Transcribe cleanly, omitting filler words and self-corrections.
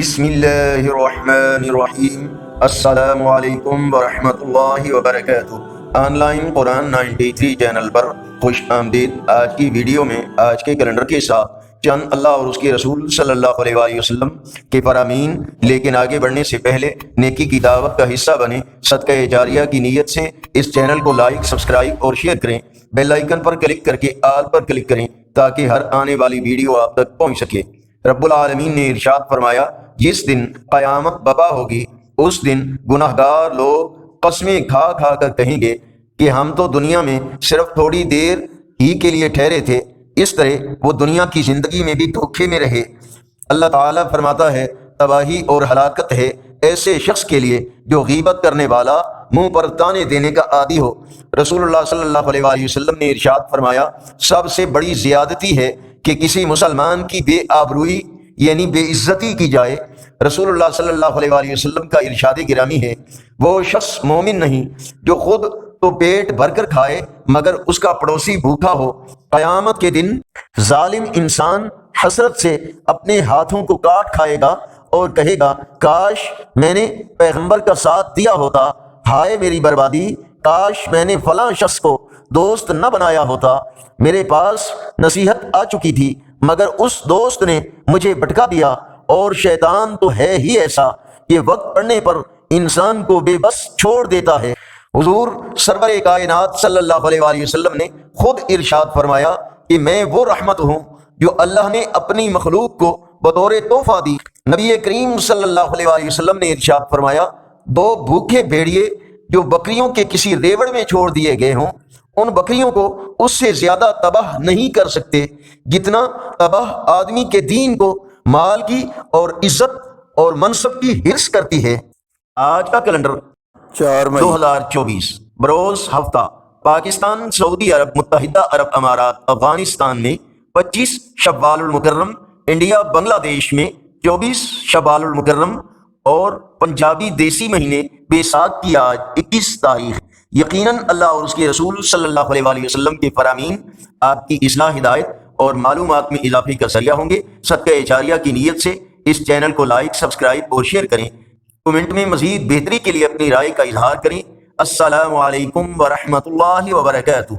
بسم اللہ الرحمن الرحیم۔ السلام علیکم ورحمۃ اللہ وبرکاتہ۔ آن لائن قرآن 93 چینل پر خوش آمدید۔ آج کی ویڈیو میں آج کے کیلنڈر کے ساتھ چند اللہ اور اس کے رسول صلی اللہ علیہ وآلہ وسلم کے فرامین، لیکن آگے بڑھنے سے پہلے نیکی کی دعوت کا حصہ بنے صدقہ جاریہ کی نیت سے اس چینل کو لائک، سبسکرائب اور شیئر کریں۔ بیل آئیکن پر کلک کر کے آل پر کلک کریں تاکہ ہر آنے والی ویڈیو آپ تک پہنچ سکے۔ رب العالمین نے ارشاد فرمایا، جس دن قیامت برپا ہوگی اس دن گناہگار لوگ قسمیں کھا کھا کر کہیں گے کہ ہم تو دنیا میں صرف تھوڑی دیر ہی کے لیے ٹھہرے تھے۔ اس طرح وہ دنیا کی زندگی میں بھی دھوکے میں رہے۔ اللہ تعالیٰ فرماتا ہے، تباہی اور ہلاکت ہے ایسے شخص کے لیے جو غیبت کرنے والا، منہ پر تانے دینے کا عادی ہو۔ رسول اللہ صلی اللہ علیہ وآلہ وسلم نے ارشاد فرمایا، سب سے بڑی زیادتی ہے کہ کسی مسلمان کی بے آبروئی یعنی بے عزتی کی جائے۔ رسول اللہ صلی اللہ علیہ وآلہ وسلم کا ارشاد گرامی ہے، وہ شخص مومن نہیں جو خود تو پیٹ بھر کر کھائے مگر اس کا پڑوسی بھوکا ہو۔ قیامت کے دن ظالم انسان حسرت سے اپنے ہاتھوں کو کاٹ کھائے گا اور کہے گا، کاش میں نے پیغمبر کا ساتھ دیا ہوتا، ہائے میری بربادی، کاش میں نے فلاں شخص کو دوست نہ بنایا ہوتا۔ میرے پاس نصیحت آ چکی تھی مگر اس دوست نے مجھے بھٹکا دیا، اور شیطان تو ہے ہی ایسا کہ وقت پڑنے پر انسان کو بے بس چھوڑ دیتا ہے۔ حضور سرور کائنات صلی اللہ علیہ وآلہ وسلم نے خود ارشاد فرمایا کہ میں وہ رحمت ہوں جو اللہ نے اپنی مخلوق کو بطور تحفہ دی۔ نبی کریم صلی اللہ علیہ وآلہ وسلم نے ارشاد فرمایا، دو بھوکے بھیڑیے جو بکریوں کے کسی ریوڑ میں چھوڑ دیے گئے ہوں، ان بکریوں کو اس سے زیادہ تباہ نہیں کر سکتے جتنا تباہ آدمی کے دین کو، مال کی اور عزت اور منصب کی حرص کرتی ہے۔ آج کا کیلنڈر 4 مئی 2024 بروز ہفتہ، پاکستان، سعودی عرب، متحدہ عرب امارات، افغانستان میں 25 شوال المکرم، انڈیا بنگلہ دیش میں 24 شوال المکرم اور پنجابی دیسی مہینے بیساکھ کی آج 21 تاریخ۔ یقیناً اللہ اور اس کے رسول صلی اللہ علیہ وآلہ وسلم کے فرامین آپ کی اصلاح، ہدایت اور معلومات میں اضافے کا ذریعہ ہوں گے۔ صدقہ جاریہ کی نیت سے اس چینل کو لائک، سبسکرائب اور شیئر کریں۔ کمنٹ میں مزید بہتری کے لیے اپنی رائے کا اظہار کریں۔ السلام علیکم ورحمۃ اللہ وبرکاتہ۔